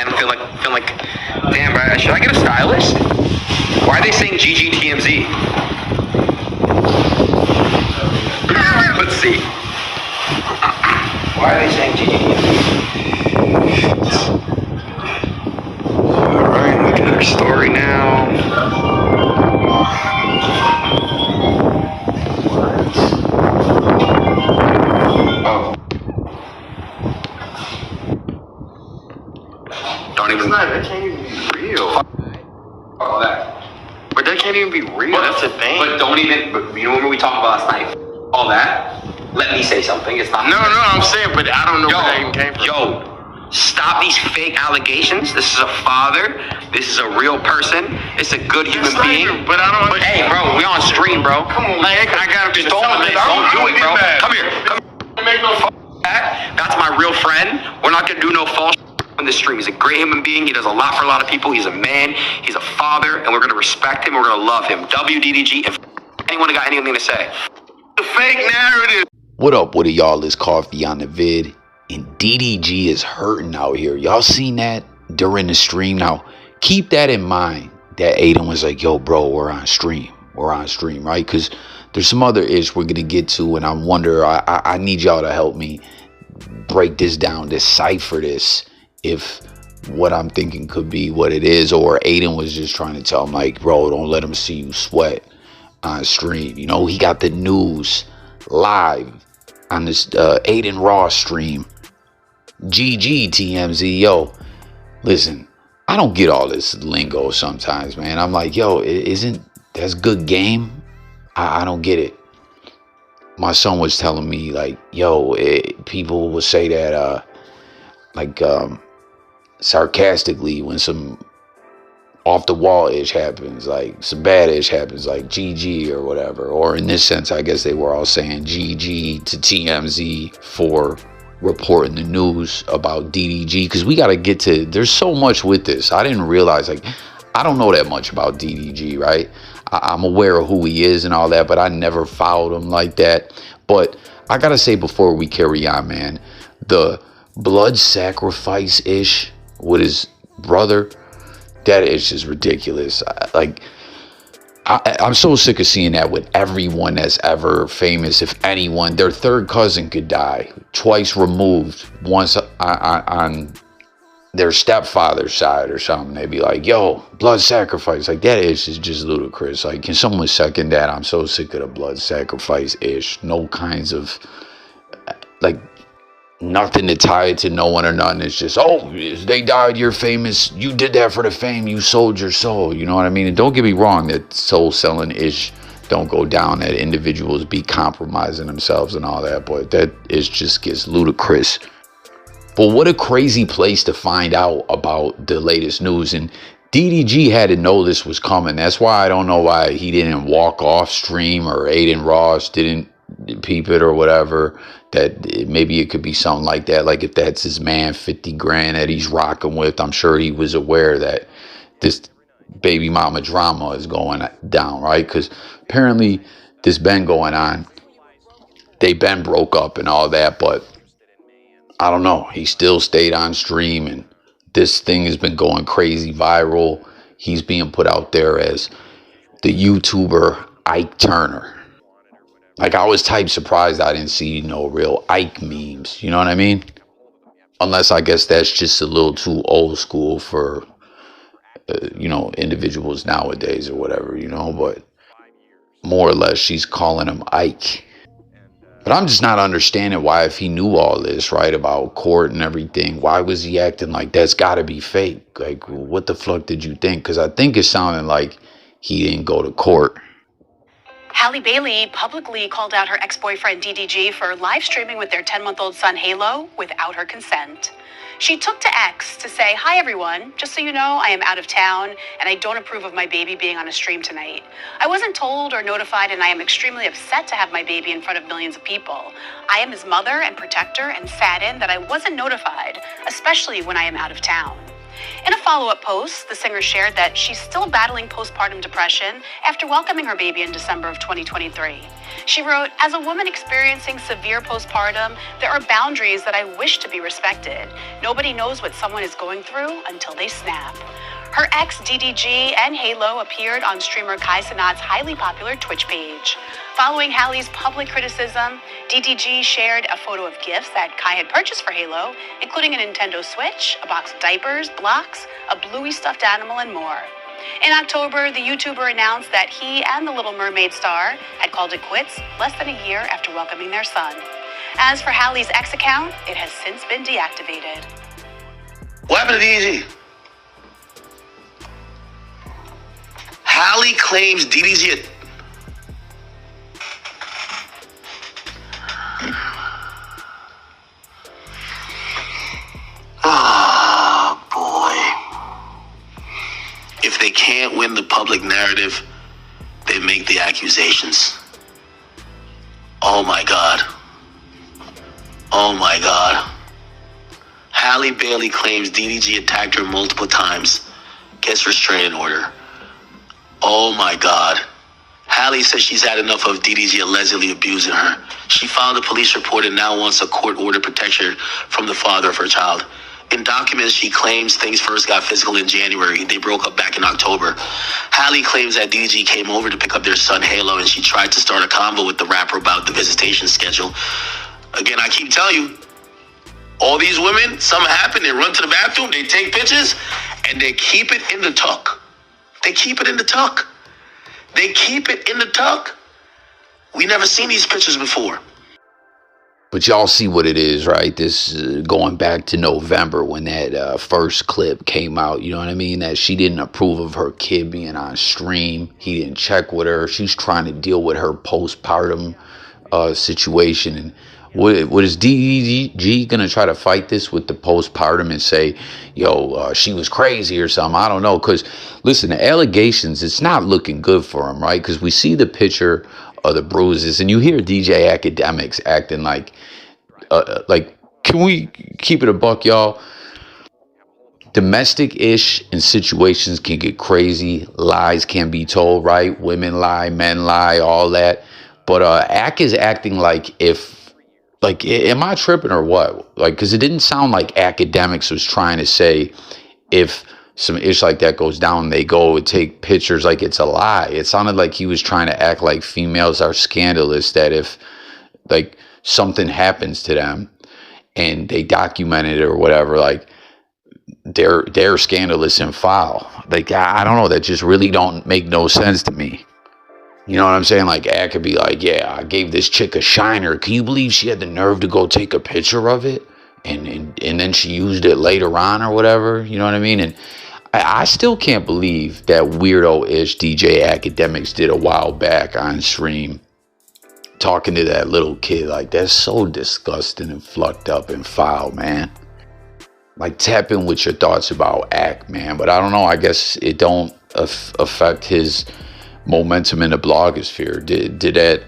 and feel like, damn, bro, should I get a stylist? Why are they saying GGTMZ? Let's see. Why are they saying GGTMZ? Alright, looking at her story now. Oh. Don't even. That can't even be real. All that. But that can't even be real. Well, that's a thing. But don't even. But you know what we talked about last night? All that. Let me say something. It's not. No, I'm saying, but I don't know where that even came from. Yo, stop these fake allegations. This is a father. This is a real person. It's a good human being. But I don't. Hey, bro, we on stream, bro. Come on, man. I gotta be. Don't do it, bro. Come here. Make no. That's my real friend. We're not gonna do no false on this stream. He's a great human being. He does a lot for a lot of people. He's a man. He's a father, and we're gonna respect him. We're gonna love him. WDDG. If anyone got anything to say, the fake narrative. What up with it, y'all? It's Coffee on the vid, and DDG is hurting out here. Y'all seen that during the stream? Now, keep that in mind. That Adin was like, yo, bro, we're on stream, right? Because there's some other ish we're gonna get to, and I wonder, I need y'all to help me break this down, decipher this, if what I'm thinking could be what it is, or Adin was just trying to tell him, like, bro, don't let him see you sweat on stream. You know, he got the news live on this Adin Raw stream. GGTMZ. Yo, listen, I don't get all this lingo sometimes, man. I'm like, yo, isn't that's good game? I don't get it. My son was telling me, like, yo, people will say that sarcastically when some off the wall ish happens, like some bad ish happens, like GG or whatever. Or in this sense, I guess they were all saying GG to TMZ for reporting the news about DDG, because we got to get to, there's so much with this. I didn't realize, like, I don't know that much about DDG, right? I'm aware of who he is and all that, but I never followed him like that. But I gotta say, before we carry on, man, the blood sacrifice ish with his brother, that ish is ridiculous. I'm so sick of seeing that with everyone that's ever famous. If anyone, their third cousin could die, twice removed, once on their stepfather's side or something, they'd be like, yo, blood sacrifice. Like, that ish is just ludicrous. Like, can someone second that? I'm so sick of the blood sacrifice ish. No kinds of, like, nothing to tie it to no one or nothing. It's just, oh, they died, you're famous, you did that for the fame, you sold your soul. You know what I mean? And don't get me wrong, that soul selling ish don't go down, that individuals be compromising themselves and all that, but that is just gets ludicrous. But what a crazy place to find out about the latest news. And DDG had to know this was coming. That's why I don't know why he didn't walk off stream, or Adin Ross didn't peep it or whatever. That maybe it could be something like that. Like, if that's his man, 50 grand that he's rocking with, I'm sure he was aware that this baby mama drama is going down, right? Because apparently this been going on. They been broke up and all that, but I don't know. He still stayed on stream, and this thing has been going crazy viral. He's being put out there as the YouTuber Ike Turner. Like, I was type surprised I didn't see no real Ike memes. You know what I mean? Unless, I guess that's just a little too old school for, you know, individuals nowadays or whatever, you know. But more or less, she's calling him Ike. But I'm just not understanding why, if he knew all this, right, about court and everything, why was he acting like that's got to be fake? Like, what the fuck did you think? Because I think it sounded like he didn't go to court. Halle Bailey publicly called out her ex-boyfriend DDG for live streaming with their 10-month-old son Halo without her consent. She took to X to say, "Hi everyone, just so you know, I am out of town and I don't approve of my baby being on a stream tonight. I wasn't told or notified, and I am extremely upset to have my baby in front of millions of people. I am his mother and protector and saddened that I wasn't notified, especially when I am out of town." In a follow-up post, the singer shared that she's still battling postpartum depression after welcoming her baby in December of 2023. She wrote, "As a woman experiencing severe postpartum, there are boundaries that I wish to be respected. Nobody knows what someone is going through until they snap." Her ex, DDG, and Halo appeared on streamer Kai Cenat's highly popular Twitch page. Following Hallie's public criticism, DDG shared a photo of gifts that Kai had purchased for Halo, including a Nintendo Switch, a box of diapers, blocks, a Bluey stuffed animal, and more. In October, the YouTuber announced that he and the Little Mermaid star had called it quits less than a year after welcoming their son. As for Hallie's X account, it has since been deactivated. What happened to DDG? Hallie claims DDG. Oh, boy. If they can't win the public narrative, they make the accusations. Oh, my God. Oh, my God. Halle Bailey claims DDG attacked her multiple times. Gets restraining order. Oh my God. Halle says she's had enough of DDG allegedly abusing her. She filed a police report and now wants a court order protection from the father of her child. In documents, she claims things first got physical in January. They broke up back in October. Halle claims that DDG came over to pick up their son Halo and she tried to start a convo with the rapper about the visitation schedule. Again, I keep telling you, all these women, something happened, they run to the bathroom, they take pictures, and they keep it in the tuck. They keep it in the tuck. They keep it in the tuck. We never seen these pictures before. But y'all see what it is, right? This going back to November when that first clip came out. You know what I mean? That she didn't approve of her kid being on stream. He didn't check with her. She's trying to deal with her postpartum situation. And what is DDG gonna try to fight this with the postpartum and say, yo, she was crazy or something? I don't know. Because listen, the allegations, it's not looking good for him, right? Because we see the picture of the bruises and you hear DJ Academics acting like can we keep it a buck, y'all? Domestic-ish in situations can get crazy. Lies can be told, right? Women lie, men lie, all that. But Ack is acting like am I tripping or what? Because it didn't sound like Academics was trying to say if some ish like that goes down, they go and take pictures like it's a lie. It sounded like he was trying to act like females are scandalous, that if something happens to them and they document it or whatever, they're scandalous and foul. I don't know. That just really don't make no sense to me. You know what I'm saying? I could be like, yeah, I gave this chick a shiner. Can you believe she had the nerve to go take a picture of it? And then she used it later on or whatever. You know what I mean? And I still can't believe that weirdo-ish DJ Academics did a while back on stream talking to that little kid. That's so disgusting and fucked up and foul, man. Tap in with your thoughts about Ack, man. But I don't know. I guess it don't affect his momentum in the blogosphere. Did that,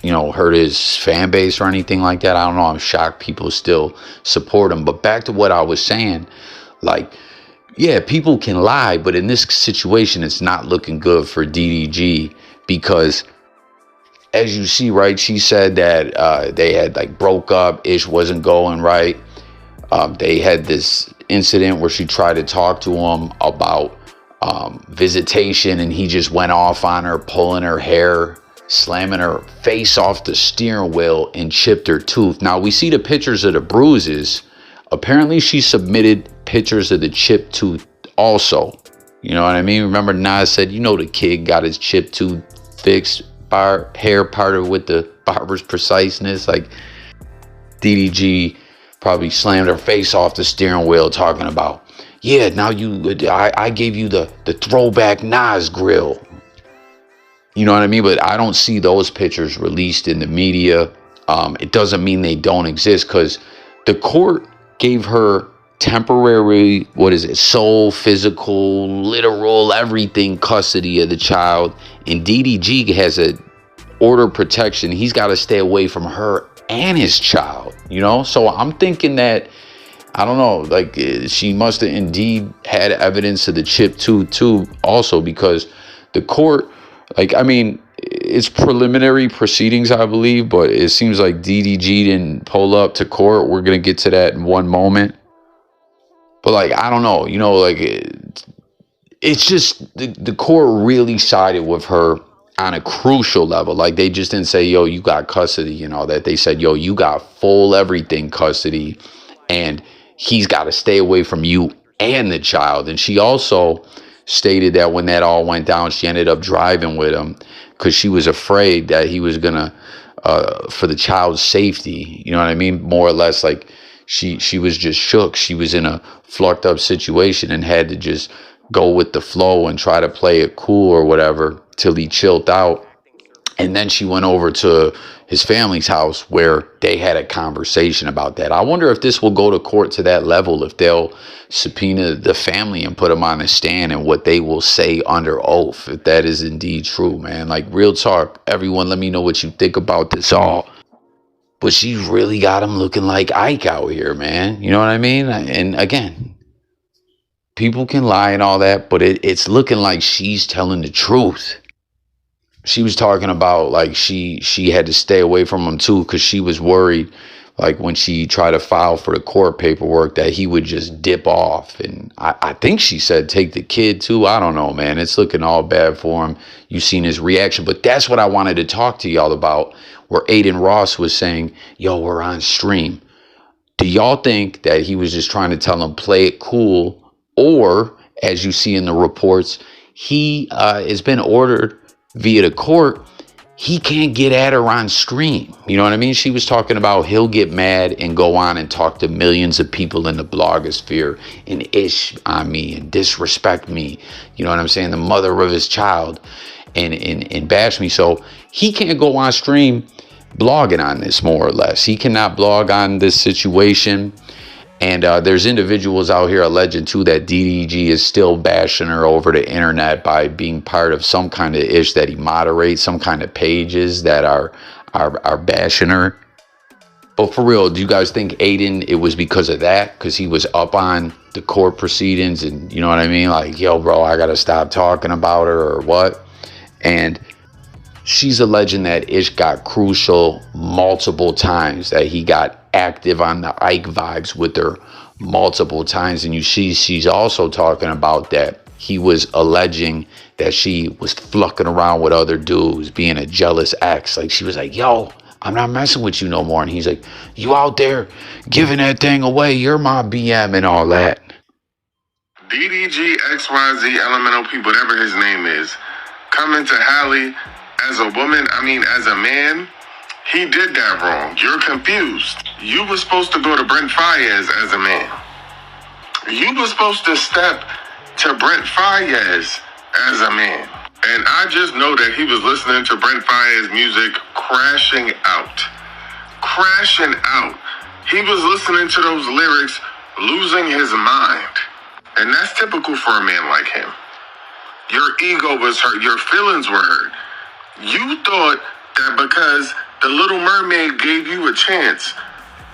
hurt his fan base or anything like that? I don't know. I'm shocked people still support him. But back to what I was saying, yeah, people can lie, but in this situation, it's not looking good for DDG because, as you see, right, she said that they had broke up, ish wasn't going right. They had this incident where she tried to talk to him about visitation and he just went off on her, pulling her hair, slamming her face off the steering wheel and chipped her tooth. Now we see the pictures of the bruises. Apparently she submitted pictures of the chipped tooth also. You know what I mean? Remember Nas said, the kid got his chipped tooth fixed, hair parted with the barber's preciseness. DDG probably slammed her face off the steering wheel talking about, yeah, now I gave you the throwback Nas grill. You know what I mean? But I don't see those pictures released in the media. It doesn't mean they don't exist because the court gave her temporary, sole, physical, literal, everything custody of the child. And DDG has a order of protection. He's got to stay away from her and his child, So I'm thinking that, I don't know, like she must have indeed had evidence of the chip too also, because the court, like, I mean, it's preliminary proceedings, I believe, but it seems like DDG didn't pull up to court. We're going to get to that in one moment. But like, I don't know, you know, like it's just the court really sided with her on a crucial level. Like they just didn't say, yo, you got custody and all that. They said, yo, you got full everything custody, and he's got to stay away from you and the child. And she also stated that when that all went down, she ended up driving with him because she was afraid that he was gonna for the child's safety, you know what I mean, more or less. Like she was just shook. She was in a fucked up situation and had to just go with the flow and try to play it cool or whatever till he chilled out. And then she went over to his family's house where they had a conversation about that. I wonder if this will go to court to that level, if they'll subpoena the family and put them on a stand, and what they will say under oath, if that is indeed true, man. Like, real talk, everyone, let me know what you think about this all. But she's really got him looking like Ike out here, man. You know what I mean? And again, people can lie and all that, but it's looking like she's telling the truth. She was talking about like she had to stay away from him too, because she was worried, like when she tried to file for the court paperwork, that he would just dip off. And I think she said take the kid too. I don't know, man. It's looking all bad for him. You've seen his reaction. But that's what I wanted to talk to y'all about, where Adin Ross was saying, yo, we're on stream. Do y'all think that he was just trying to tell him play it cool? Or, as you see in the reports, he has been ordered via the court, he can't get at her on stream. You know what I mean? She was talking about he'll get mad and go on and talk to millions of people in the blogosphere and ish on me and disrespect me. You know what I'm saying? The mother of his child and bash me. So he can't go on stream blogging on this, more or less. He cannot blog on this situation. And there's individuals out here alleging too that DDG is still bashing her over the internet by being part of some kind of ish that he moderates, some kind of pages that are bashing her. But for real, do you guys think Adin, it was because of that? Because he was up on the court proceedings and, you know what I mean? Like, yo, bro, I got to stop talking about her or what? And she's alleging that Ish got crucial multiple times, that he got active on the Ike vibes with her multiple times. And you see, she's also talking about that he was alleging that she was flucking around with other dudes, being a jealous ex. Like, she was like, yo, I'm not messing with you no more. And he's like, you out there giving that thing away, you're my BM and all that. DDG, XYZ, LMNOP, whatever his name is, coming to Halle as a woman, as a man, he did that wrong. You're confused. You were supposed to go to Brent Fayez as a man. You were supposed to step to Brent Fayez as a man. And I just know that he was listening to Brent Fayez music, crashing out. Crashing out. He was listening to those lyrics, losing his mind. And that's typical for a man like him. Your ego was hurt. Your feelings were hurt. You thought that because the Little Mermaid gave you a chance,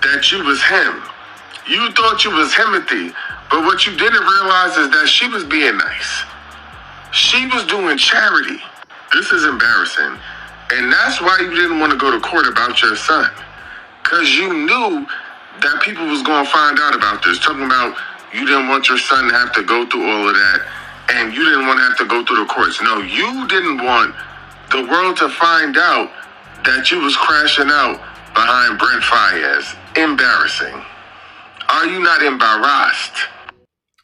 that you was him. You thought you was Himothy, but what you didn't realize is that she was being nice. She was doing charity. This is embarrassing. And that's why you didn't want to go to court about your son. Because you knew that people was going to find out about this. Talking about you didn't want your son to have to go through all of that, and you didn't want to have to go through the courts. No, you didn't want the world to find out that you was crashing out behind Brent Fayez. Embarrassing. Are you not embarrassed?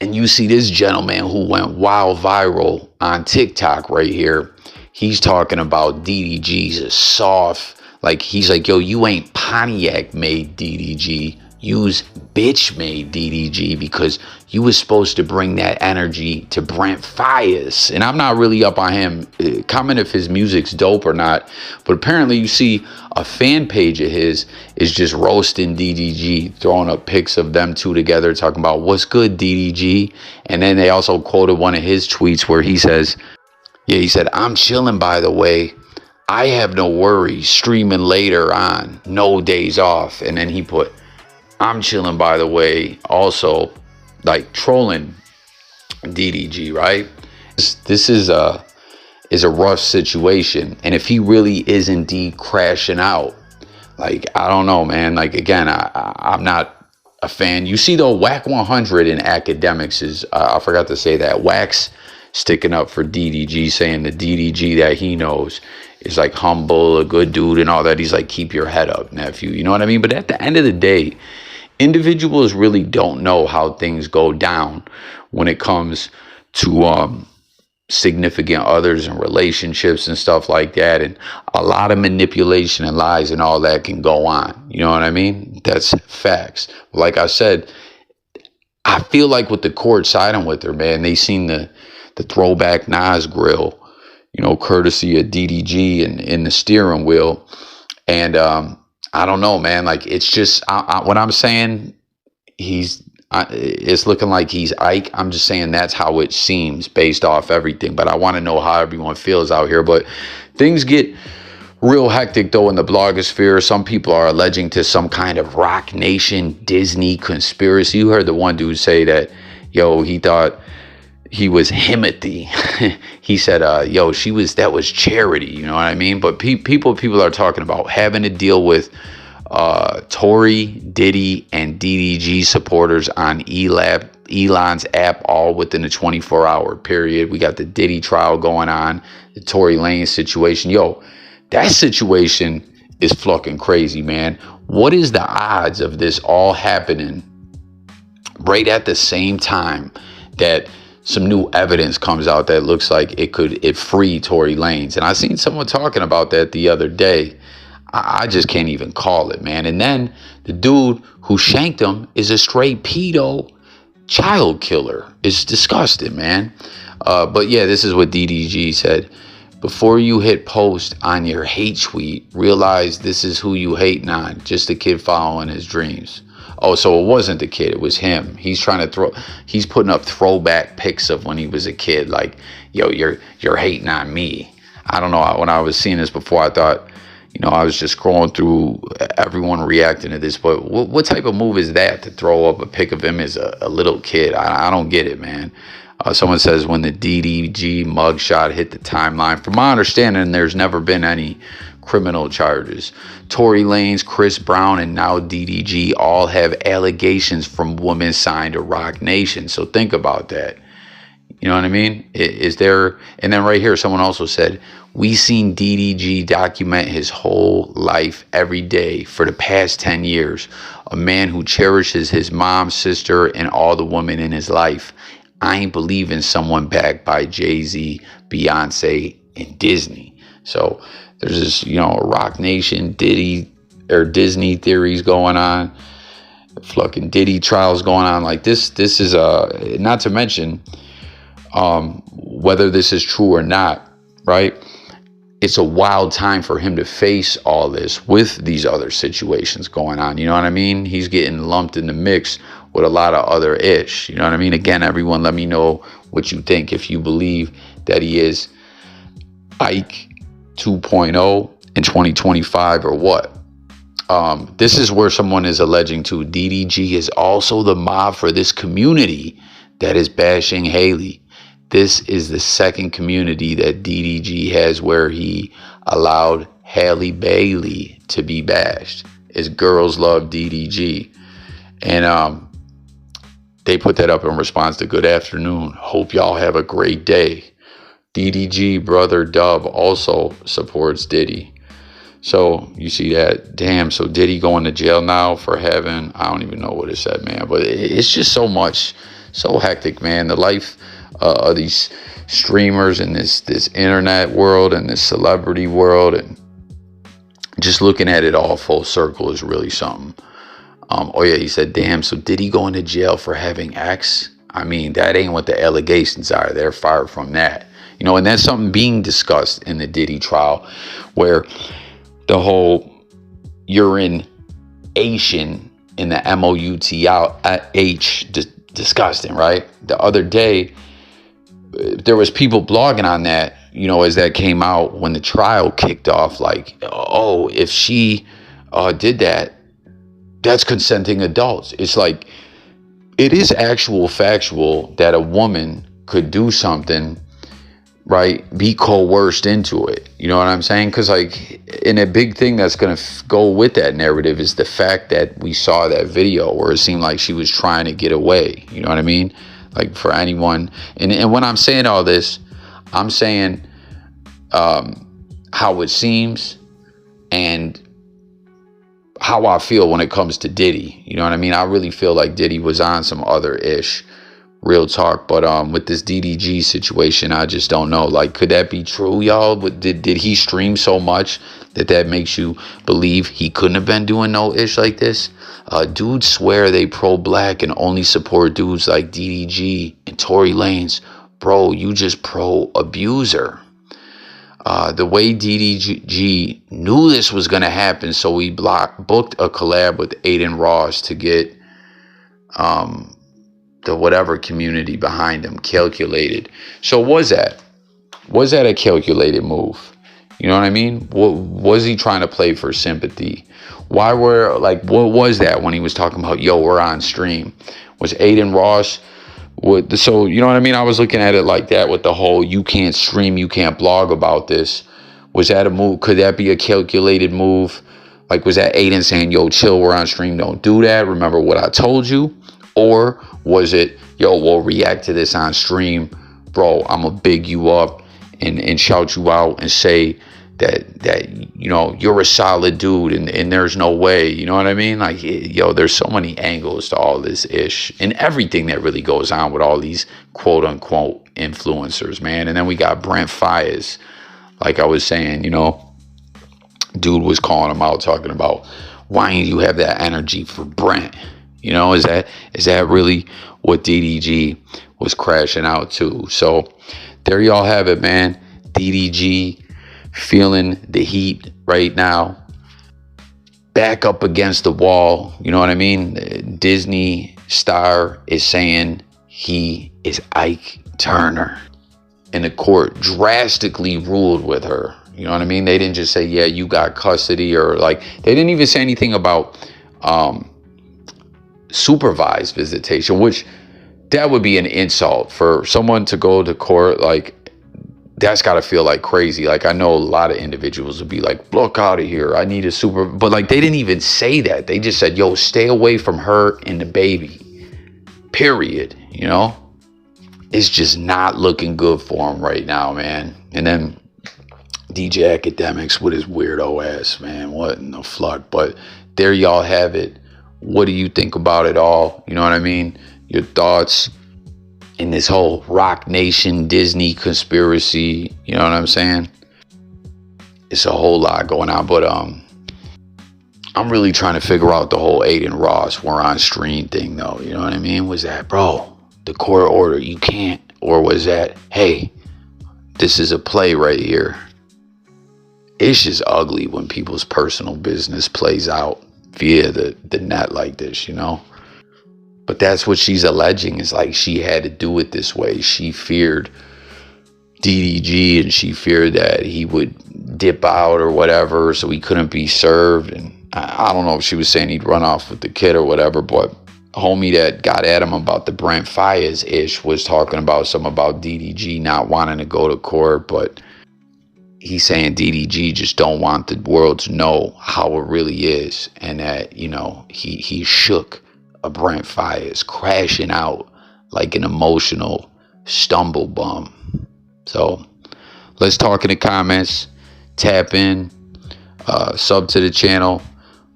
And you see this gentleman who went wild viral on TikTok right here. He's talking about DDG's a soft. Like, he's like, yo, you ain't Pontiac made DDG. Use bitch made DDG, because you was supposed to bring that energy to Brent Fayez. And I'm not really up on him. Comment if his music's dope or not. But apparently you see a fan page of his is just roasting DDG, throwing up pics of them two together, talking about what's good, DDG. And then they also quoted one of his tweets where he says, yeah, he said, I'm chilling, by the way. I have no worries. Streaming later on. No days off. And then he put, I'm chilling, by the way, also, like, trolling DDG, right? This is a rough situation. And if he really is indeed crashing out, like, I don't know, man. Like, again, I'm not a fan. You see, though, Wack100 in academics is, I forgot to say that, Wack's sticking up for DDG, saying the DDG that he knows is like humble, a good dude and all that. He's like, keep your head up, nephew. You know what I mean? But at the end of the day, individuals really don't know how things go down when it comes to significant others and relationships and stuff like that. And a lot of manipulation and lies and all that can go on. You know what I mean? That's facts. Like I said, I feel like with the court siding with her, man, they seen the throwback Nas grill, you know, courtesy of DDG and in the steering wheel. And I don't know, man. Like, it's just, what I'm saying, it's looking like he's Ike. I'm just saying that's how it seems based off everything. But I want to know how everyone feels out here. But things get real hectic, though, in the blogosphere. Some people are alleging to some kind of Rock Nation Disney conspiracy. You heard the one dude say that, yo, he thought he was Himothy. He said, yo, that was charity. You know what I mean? But people are talking about having to deal with Tory, Diddy, and DDG supporters on Elon's app, all within a 24-hour period. We got the Diddy trial going on, the Tory Lanez situation. Yo, that situation is fucking crazy, man. What is the odds of this all happening right at the same time that some new evidence comes out that looks like it free Tory Lanez? And I seen someone talking about that the other day. I just can't even call it, man. And then the dude who shanked him is a straight pedo child killer. It's disgusting, man. But yeah, this is what DDG said. Before you hit post on your hate tweet, realize this is who you hating on. Just a kid following his dreams. Oh, so it wasn't the kid, it was him. He's putting up throwback pics of when he was a kid. Like, yo, you're hating on me. I don't know. When I was seeing this before, I thought, you know, I was just scrolling through everyone reacting to this. But what type of move is that, to throw up a pic of him as a little kid? I don't get it, man. Someone says when the DDG mugshot hit the timeline, from my understanding, there's never been any criminal charges. Tory Lanez, Chris Brown, and now DDG all have allegations from women signed to Rock Nation. So think about that. You know what I mean? Is there? And then right here, someone also said, we seen DDG document his whole life every day for the past 10 years. A man who cherishes his mom, sister, and all the women in his life. I ain't believing someone backed by Jay-Z, Beyonce, and Disney. So there's this, you know, Rock Nation, Diddy, or Disney theories going on. Fucking Diddy trials going on. Like, this is not to mention whether this is true or not, right? It's a wild time for him to face all this with these other situations going on. You know what I mean? He's getting lumped in the mix with a lot of other ish. You know what I mean? Again, everyone, let me know what you think, if you believe that he is Ike 2.0 in 2025 or what. This is where someone is alleging to DDG is also the mob for this community that is bashing Haley. This is the second community that DDG has where he allowed Halle Bailey to be bashed. Is Girls Love DDG. And they put that up in response to good afternoon. Hope y'all have a great day. DDG brother Dub also supports Diddy. So you see that. Damn, so Diddy going to jail now for having, I don't even know what it said, man. But it's just so much, so hectic, man. The life of these streamers and this internet world and this celebrity world, and just looking at it all full circle is really something. Oh yeah, he said, damn, so Diddy going to jail for having X? I mean, that ain't what the allegations are. They're fired from that. You know, and that's something being discussed in the Diddy trial, where the whole urination in the M-O-U-T-H, disgusting, right? The other day, there was people blogging on that, you know, as that came out when the trial kicked off, like, oh, if she did that, That's consenting adults. It's like, it is actual factual that a woman could do something, right, be coerced into it. You know what I'm saying? Because, like, and a big thing that's going to go with that narrative is the fact that we saw that video where it seemed like she was trying to get away. You know what I mean? Like, for anyone. And when I'm saying all this, I'm saying how it seems and how I feel when it comes to Diddy. You know what I mean? I really feel like Diddy was on some other ish, real talk. But with this DDG situation, I just don't know. Like, could that be true, y'all? Did he stream so much that makes you believe he couldn't have been doing no ish like this? Dudes swear they pro-black and only support dudes like DDG and Tory Lanez. Bro, you just pro-abuser. The way DDG knew this was going to happen, so he booked a collab with Adin Ross to get the whatever community behind him calculated. So was that a calculated move? You know what I mean? Was he trying to play for sympathy? What was that when he was talking about, yo, we're on stream? Was Adin Ross... So, you know what I mean? I was looking at it like that with the whole, you can't stream, you can't blog about this. Was that a move? Could that be a calculated move? Like, was that Adin saying, yo, chill, we're on stream, don't do that, remember what I told you? Or was it, yo, we'll react to this on stream, bro, I'm gonna big you up and shout you out and say that you know, you're a solid dude and there's no way, you know what I mean? Like, yo, there's so many angles to all this ish and everything that really goes on with all these quote unquote influencers, man. And then we got Brent Faiyaz, like I was saying, you know, dude was calling him out, talking about, why didn't you have that energy for Brent? You know, is that really what DDG was crashing out to? So there y'all have it, man. DDG feeling the heat right now, back up against the wall. You know what I mean? Disney star is saying he is Ike Turner, and the court drastically ruled with her. You know what I mean? They didn't just say, yeah, you got custody, or like, they didn't even say anything about supervised visitation, which that would be an insult for someone to go to court. Like, that's got to feel like crazy. Like, I know a lot of individuals would be like, look out of here, I need a super, but like, they didn't even say that. They just said, yo, stay away from her and the baby, period. You know, it's just not looking good for him right now, man. And then DJ Academics with his weirdo ass, man, what in the fuck? But there y'all have it. What do you think about it all? You know what I mean? Your thoughts in this whole Rock Nation Disney conspiracy, you know what I'm saying? It's a whole lot going on, but I'm really trying to figure out the whole Adin Ross we're on stream thing, though. You know what I mean? Was that, bro, the court order, you can't? Or was that, hey, this is a play right here? It's just ugly when people's personal business plays out via the net like this, you know? But that's what she's alleging, is like she had to do it this way. She feared DDG and she feared that he would dip out or whatever, so he couldn't be served. And I don't know if she was saying he'd run off with the kid or whatever, but homie that got at him about the Brent Faiyaz ish was talking about something about DDG not wanting to go to court, but he's saying DDG just don't want the world to know how it really is, and that, you know, he shook a Brent Faiyaz, crashing out like an emotional stumble bum. So let's talk in the comments, tap in, sub to the channel.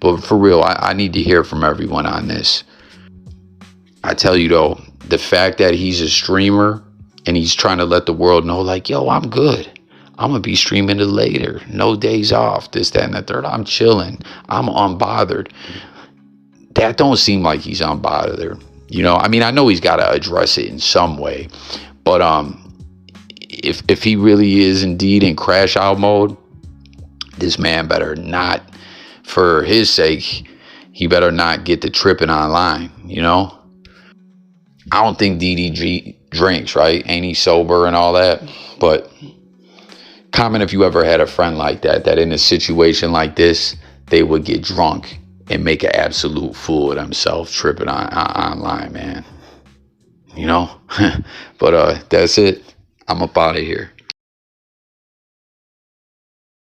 But for real, I need to hear from everyone on this. I tell you though, the fact that he's a streamer and he's trying to let the world know, like, yo, I'm good, I'm gonna be streaming it later, no days off, this, that, and the third, I'm chilling, I'm unbothered. That don't seem like he's unbothered. You know, I mean, I know he's got to address it in some way, but if he really is indeed in crash out mode, this man better not, for his sake, he better not get to tripping online, you know? I don't think DDG drinks, right? Ain't he sober and all that? But comment if you ever had a friend like that in a situation like this, they would get drunk and make an absolute fool of themselves tripping online, man. You know? But that's it. I'm up out of here.